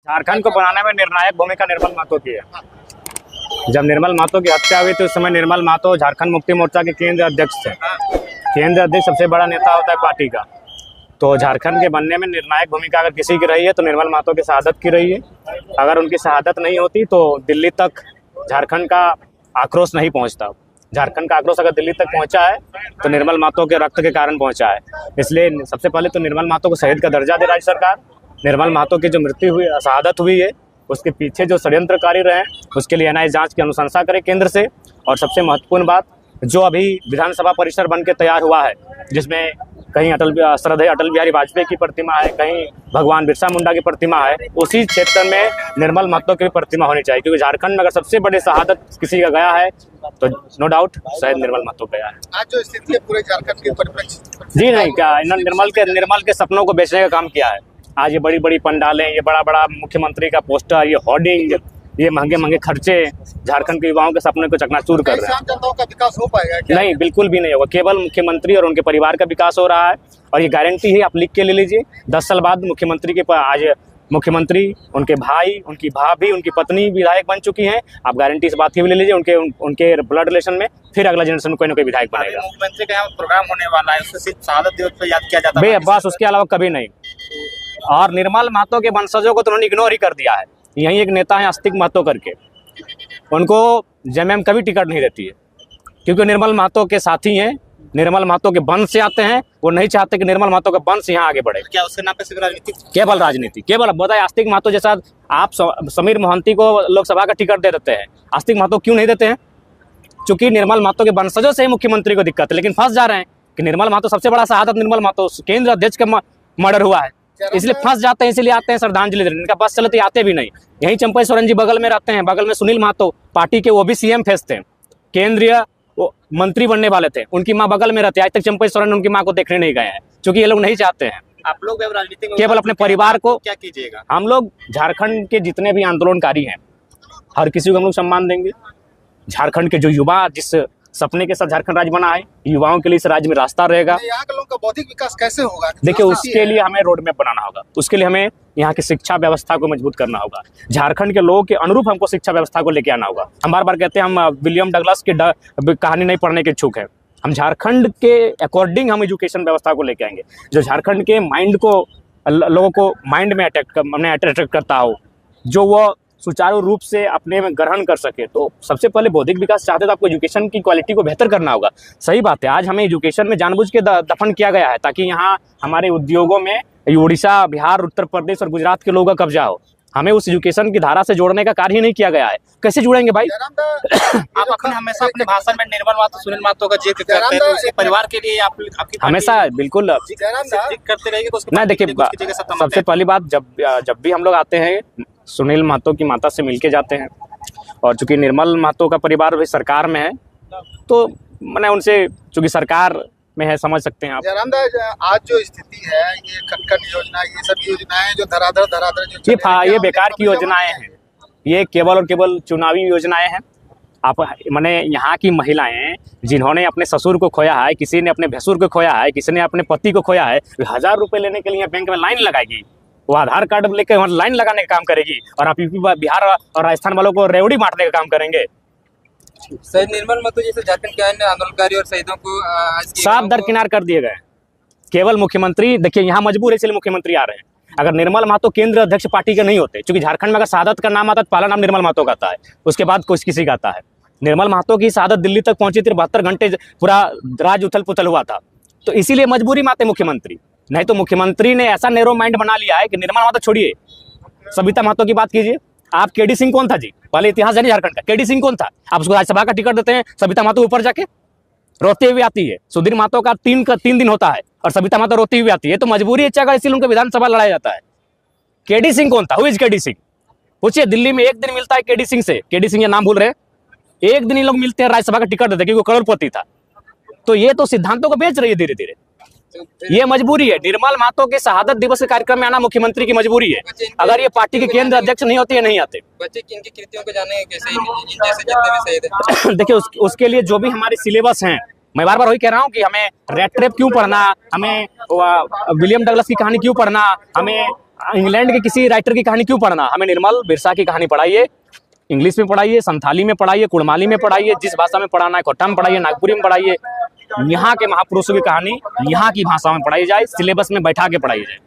झारखंड को बनाने में निर्णायक भूमिका निर्मल महतो की है। जब निर्मल महतो की हत्या हुई तो उस समय निर्मल महतो झारखंड मुक्ति मोर्चा के केंद्रीय अध्यक्ष थे। केंद्रीय अध्यक्ष सबसे बड़ा नेता होता है पार्टी का। तो झारखंड के बनने में निर्णायक भूमिका अगर किसी की रही है तो निर्मल महतो की शहादत की रही है। अगर उनकी शहादत नहीं होती तो दिल्ली तक झारखंड का आक्रोश नहीं पहुंचता। झारखंड का आक्रोश अगर दिल्ली तक पहुंचा है तो निर्मल महतो के रक्त के कारण पहुंचा है। इसलिए सबसे पहले तो निर्मल महतो को शहीद का दर्जा दे राज्य सरकार। निर्मल महतो की जो मृत्यु हुई, शहादत हुई है, उसके पीछे जो षड्यंत्रकारी रहे उसके लिए एनआईए जांच की अनुशंसा करे केंद्र से। और सबसे महत्वपूर्ण बात, जो अभी विधानसभा परिसर बन के तैयार हुआ है, जिसमें कहीं श्रद्धेय अटल बिहारी वाजपेयी की प्रतिमा है, कहीं भगवान बिरसा मुंडा की प्रतिमा है, उसी क्षेत्र में निर्मल महतो की भी प्रतिमा होनी चाहिए। क्योंकि झारखंड में अगर सबसे बड़ी शहादत किसी का गया है तो नो डाउट शायद निर्मल महतो गया है। आज जो स्थिति है पूरे झारखंड के परिप्रेक्ष्य जी नहीं, क्या इन्होंने निर्मल के सपनों को बेचने का काम किया है। आज ये बड़ी बड़ी पंडालें, ये बड़ा बड़ा मुख्यमंत्री का पोस्टर, ये होर्डिंग, ये महंगे महंगे खर्चे झारखंड के युवाओं के सपने को चकनाचूर कर रहे हैं। जनताओं का विकास हो पाएगा क्या? नहीं, बिल्कुल भी नहीं होगा। केवल मुख्यमंत्री और उनके परिवार का विकास हो रहा है। और ये गारंटी है, आप लिख के ले लीजिए, 10 साल बाद मुख्यमंत्री के आज मुख्यमंत्री, उनके भाई, उनकी भाभी, उनकी पत्नी विधायक बन चुकी हैं। आप गारंटी इस बात की भी ले लीजिए, उनके ब्लड रिलेशन में फिर अगला जनरेशन में कोई ना कोई विधायक बनेगा। मुख्यमंत्री का यहाँ प्रोग्राम होने वाला है, उससे सिर्फ शहादत दिवस पर याद किया जाता है बस, उसके अलावा कभी नहीं। और निर्मल महतो के वंशजों को तो उन्होंने इग्नोर ही कर दिया है। यही एक नेता है आस्तिक महतो करके, उनको जेएमएम कभी टिकट नहीं देती है, क्योंकि निर्मल महतो के साथी हैं, निर्मल महतो के वंश से आते हैं। वो नहीं चाहते कि निर्मल महतो का वंश यहाँ आगे बढ़े। क्या उसके नाम पे सिर्फ राजनीति? केवल राजनीति, केवल बताए आस्तिक महतो जैसा आप समीर मोहंती को लोकसभा का टिकट दे देते हैं, आस्तिक महतो क्यों नहीं देते हैं? चूंकि निर्मल महतो के वंशजों से ही मुख्यमंत्री को दिक्कत है, लेकिन फंस जा रहे हैं कि निर्मल महतो सबसे बड़ा शहादत निर्मल महतो केंद्र अध्यक्ष का मर्डर हुआ है, इसलिए फंस जाते हैं, इसलिए आते हैं श्रद्धांजलि देने। इनका बस चलते आते भी नहीं। यहीं चंपई सोरेन जी बगल में रहते हैं, बगल में सुनील महतो पार्टी के, वो भी सीएम फेस थे, केंद्रीय मंत्री बनने वाले थे, उनकी माँ बगल में रहती है। आज तक चंपई सोरेन उनकी माँ को देखने नहीं गए हैं, क्योंकि ये लोग नहीं चाहते हैं। आप लोग राजनीति में केवल अपने परिवार को क्या कीजिएगा? हम लोग झारखंड के जितने भी आंदोलनकारी हैं, हर किसी को हम लोग सम्मान देंगे। झारखंड के जो युवा जिस सपने के साथ झारखंड राज्य बना है, युवाओं के लिए इस राज्य में रास्ता रहेगा। यहाँ के लोगों का बौद्धिक विकास कैसे होगा? देखिए, उसके लिए हमें रोड मैप बनाना होगा। उसके लिए हमें यहाँ की शिक्षा व्यवस्था को मजबूत करना होगा। झारखंड के लोगों के अनुरूप हमको शिक्षा व्यवस्था को लेके आना होगा। हम बार बार कहते हैं हम विलियम डगलस की कहानी नहीं पढ़ने के इच्छुक है। हम झारखंड के अकॉर्डिंग हम एजुकेशन व्यवस्था को लेके आएंगे, जो झारखंड के माइंड को, लोगों को माइंड में अट्रैक्ट करता हो, जो वो सुचारू रूप से अपने में ग्रहण कर सके। तो सबसे पहले बौद्धिक विकास चाहते तो आपको एजुकेशन की क्वालिटी को बेहतर करना होगा। सही बात है, आज हमें एजुकेशन में जानबूझ के दफन किया गया है ताकि यहाँ हमारे उद्योगों में उड़ीसा, बिहार, उत्तर प्रदेश और गुजरात के लोगों का कब्जा हो। हमें उस एजुकेशन की धारा से जोड़ने का कार्य ही नहीं किया गया है। कैसे जुड़ेंगे भाई? आप हमेशा अपने भाषण में निर्मल महतो, सुनील महतो का जिक्र करते हैं, तो उसके परिवार के लिए आपकी हमेशा बिल्कुल करते रहेंगे। नहीं, देखिए, सबसे पहली बात, जब भी हम लोग आते हैं सुनील महतो की माता से मिलके जाते हैं। और चूंकि निर्मल महतो का परिवार भी सरकार में है, तो मैंने उनसे, चूंकि सरकार में है, समझ सकते हैं आप। आज जो स्थिति है, ये खटखट योजना, ये सब योजनाएं जो धराधर ये बेकार की योजनाएं हैं। ये केवल और केवल चुनावी योजनाएं हैं। आप मैंने यहाँ की महिलाएं जिन्होंने अपने ससुर को खोया है, किसी ने अपने भैंसुर को खोया है, किसी ने अपने पति को खोया है, 1000 रुपये लेने के लिए बैंक में लाइन लगाएगी। वो आधार कार्ड लेकर वहाँ लाइन लगाने का काम करेगी, और आप यूपी, बिहार और राजस्थान वालों को रेवड़ी बांटने का काम करेंगे। शहीद निर्मल महतो जैसे झारखंड के अन्य आंदोलनकारी और शहीदों को साफ दरकिनार कर दिए गए। केवल मुख्यमंत्री, देखिए यहाँ मजबूर है इसलिए मुख्यमंत्री आ रहे हैं। अगर निर्मल महतो केंद्र अध्यक्ष पार्टी के नहीं होते, क्योंकि झारखंड में अगर शहादत का नाम आता तो पहला नाम निर्मल महतो का आता है, उसके बाद कुछ किसी का आता है। निर्मल महतो की शहादत दिल्ली तक पहुंची थी, 72 घंटे पूरा राज्य उथल पुथल हुआ था, तो इसीलिए मजबूरी में आते मुख्यमंत्री। नहीं तो मुख्यमंत्री ने ऐसा नैरो माइंड बना लिया है कि निर्मल महतो छोड़िए, सविता महतो की बात कीजिए। आप केडी सिंह कौन था जी? पहले इतिहास जानिए झारखंड का। केडी सिंह कौन था? आप उसको राज्यसभा का टिकट देते हैं, सविता महतो ऊपर जाके रोते हुए आती है। सुधीर महतो का 3 दिन होता है और सविता महतो रोती हुई आती है। तो मजबूरी है चाहे, इसलिए उनको विधानसभा लड़ाया जाता है। केडी सिंह कौन था? Who is KD Singh? पूछिए, दिल्ली में एक दिन मिलता है केडी सिंह से। केडी सिंह, ये नाम भूल रहे? एक दिन ही लोग मिलते हैं, राज्यसभा का टिकट देते, क्योंकि वो करोड़पति था। तो ये तो सिद्धांतों को बेच रही है धीरे धीरे। ये मजबूरी है। निर्मल महतो के शहादत दिवस के कार्यक्रम में आना मुख्यमंत्री की मजबूरी है। अगर ये पार्टी के केंद्र अध्यक्ष नहीं होते, नहीं आते। बच्चे इनकी कृतियों को जाने कैसे, जैसे जितने भी शहीद हैं। देखिए, उसके लिए जो भी हमारे सिलेबस हैं, मैं बार बार वही कह रहा हूँ कि हमें रेड ट्रेप क्यों पढ़ना, हमें विलियम डगलस की कहानी क्यों पढ़ना, हमें इंग्लैंड के किसी राइटर की कहानी क्यों पढ़ना, हमें निर्मल बिरसा की कहानी पढ़ाइए, इंग्लिश में पढ़ाइए, संथाली में पढ़ाइए, कुड़माली में पढ़ाइए, जिस भाषा में पढ़ाना है कोट्टा में पढ़ाइए, नागपुरी में पढ़ाइए। यहाँ के महापुरुषों की कहानी यहाँ की भाषा में पढ़ाई जाए, सिलेबस में बैठा के पढ़ाई जाए।